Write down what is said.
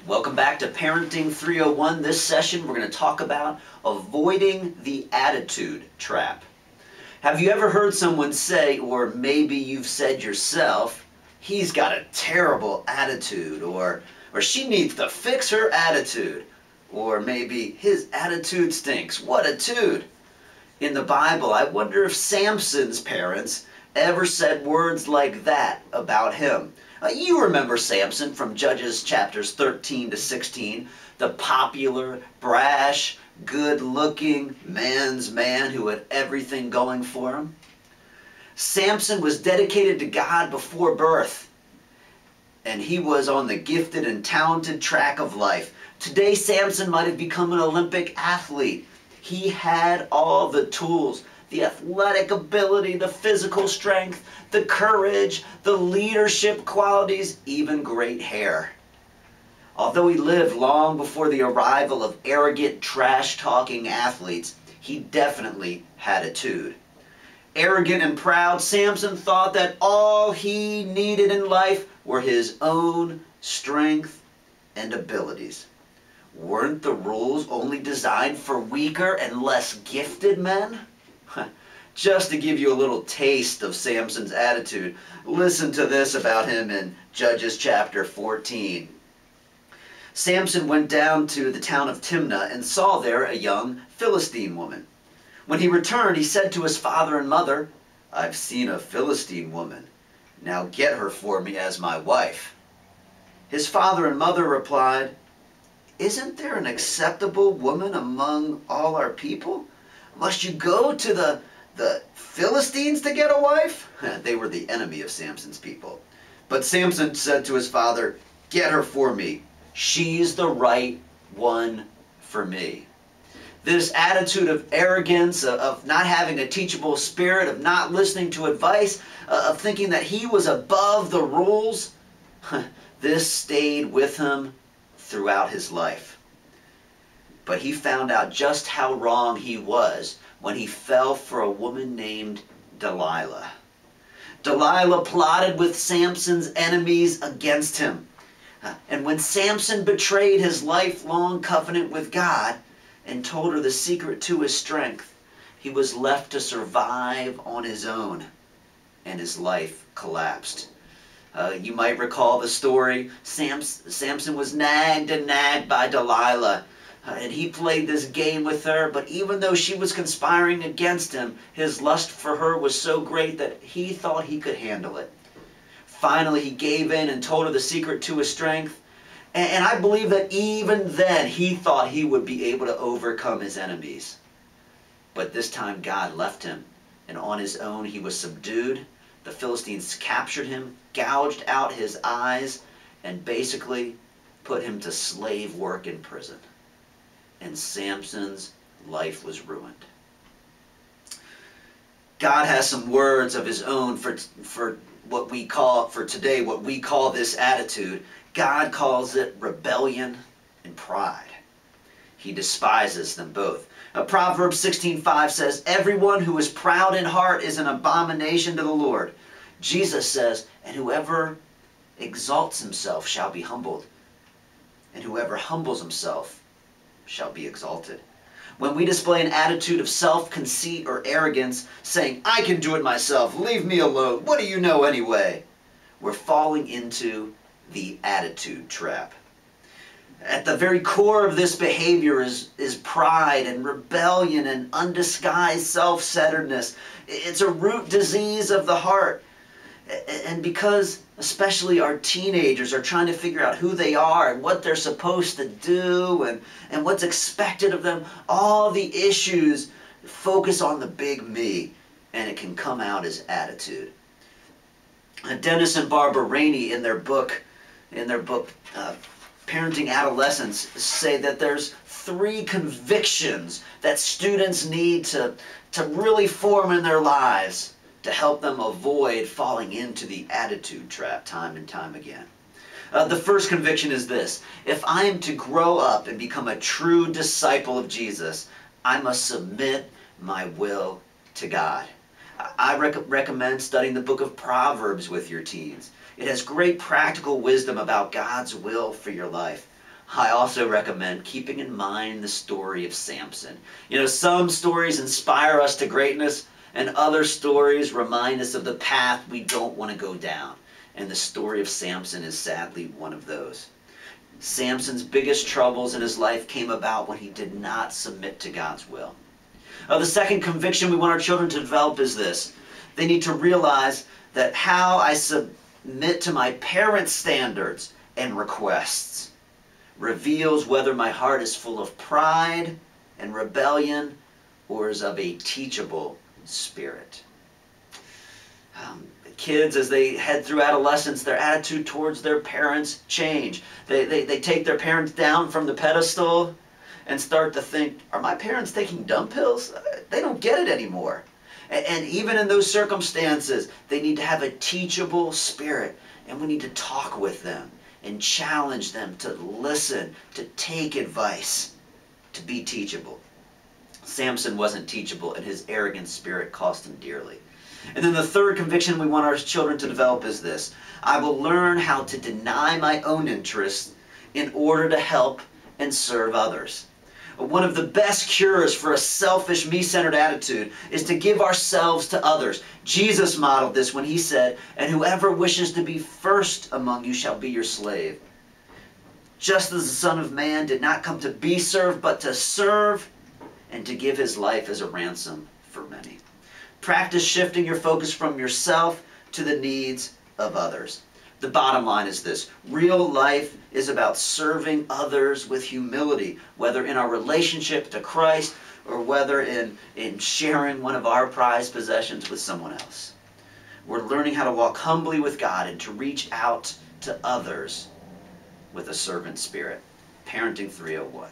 Welcome back to Parenting 301. This session we're going to talk about avoiding the attitude trap. Have you ever heard someone say, or maybe you've said yourself, he's got a terrible attitude, or she needs to fix her attitude, or maybe his attitude stinks. What a tude! In the Bible, I wonder if Samson's parents ever said words like that about him. You remember Samson from Judges chapters 13 to 16, the popular, brash, good-looking man's man who had everything going for him. Samson was dedicated to God before birth, and he was on the gifted and talented track of life. Today, Samson might have become an Olympic athlete. He had all the tools, the athletic ability, the physical strength, the courage, the leadership qualities, even great hair. Although he lived long before the arrival of arrogant, trash-talking athletes, he definitely had a tude. Arrogant and proud, Samson thought that all he needed in life were his own strength and abilities. Weren't the rules only designed for weaker and less gifted men? Just to give you a little taste of Samson's attitude, listen to this about him in Judges chapter 14. Samson went down to the town of Timnah and saw there a young Philistine woman. When he returned, he said to his father and mother, "I've seen a Philistine woman. Now get her for me as my wife." His father and mother replied, "Isn't there an acceptable woman among all our people? Must you go to the Philistines to get a wife?" They were the enemy of Samson's people. But Samson said to his father, "Get her for me. She's the right one for me." This attitude of arrogance, of not having a teachable spirit, of not listening to advice, of thinking that he was above the rules, this stayed with him throughout his life. But he found out just how wrong he was when he fell for a woman named Delilah. Delilah plotted with Samson's enemies against him. And when Samson betrayed his lifelong covenant with God and told her the secret to his strength, he was left to survive on his own, and his life collapsed. You might recall the story. Samson was nagged and nagged by Delilah, and he played this game with her, but even though she was conspiring against him, his lust for her was so great that he thought he could handle it. Finally, he gave in and told her the secret to his strength, and I believe that even then he thought he would be able to overcome his enemies. But this time God left him, and on his own he was subdued. The Philistines captured him, gouged out his eyes, and basically put him to slave work in prison. And Samson's life was ruined. God has some words of his own for what we call, for today, what we call this attitude. God calls it rebellion and pride. He despises them both. Proverbs 16:5 says, "Everyone who is proud in heart is an abomination to the Lord." Jesus says, "And whoever exalts himself shall be humbled, and whoever humbles himself shall be exalted." When we display an attitude of self-conceit or arrogance, saying, "I can do it myself, leave me alone, what do you know anyway?" we're falling into the attitude trap. At the very core of this behavior is pride and rebellion and undisguised self-centeredness. It's a root disease of the heart. And because especially our teenagers are trying to figure out who they are and what they're supposed to do and what's expected of them, all the issues focus on the big me, and it can come out as attitude. Dennis and Barbara Rainey in their book Parenting Adolescents say that there's 3 convictions that students need to really form in their lives to help them avoid falling into the attitude trap time and time again. The first conviction is this: if I am to grow up and become a true disciple of Jesus, I must submit my will to God. I recommend studying the book of Proverbs with your teens. It has great practical wisdom about God's will for your life. I also recommend keeping in mind the story of Samson. You know, some stories inspire us to greatness, and other stories remind us of the path we don't want to go down. And the story of Samson is sadly one of those. Samson's biggest troubles in his life came about when he did not submit to God's will. The second conviction we want our children to develop is this. They need to realize that how I submit to my parents' standards and requests reveals whether my heart is full of pride and rebellion or is of a teachable spirit. Kids, as they head through adolescence, their attitude towards their parents change. They take their parents down from the pedestal and start to think, are my parents taking dumb pills? They don't get it anymore. And even in those circumstances, they need to have a teachable spirit, and we need to talk with them and challenge them to listen, to take advice, to be teachable. Samson wasn't teachable, and his arrogant spirit cost him dearly. And then the third conviction we want our children to develop is this. I will learn how to deny my own interests in order to help and serve others. One of the best cures for a selfish, me-centered attitude is to give ourselves to others. Jesus modeled this when he said, "And whoever wishes to be first among you shall be your slave. Just as the Son of Man did not come to be served, but to serve and to give his life as a ransom for many." Practice shifting your focus from yourself to the needs of others. The bottom line is this. Real life is about serving others with humility, whether in our relationship to Christ or whether in sharing one of our prized possessions with someone else. We're learning how to walk humbly with God and to reach out to others with a servant spirit. Parenting 301.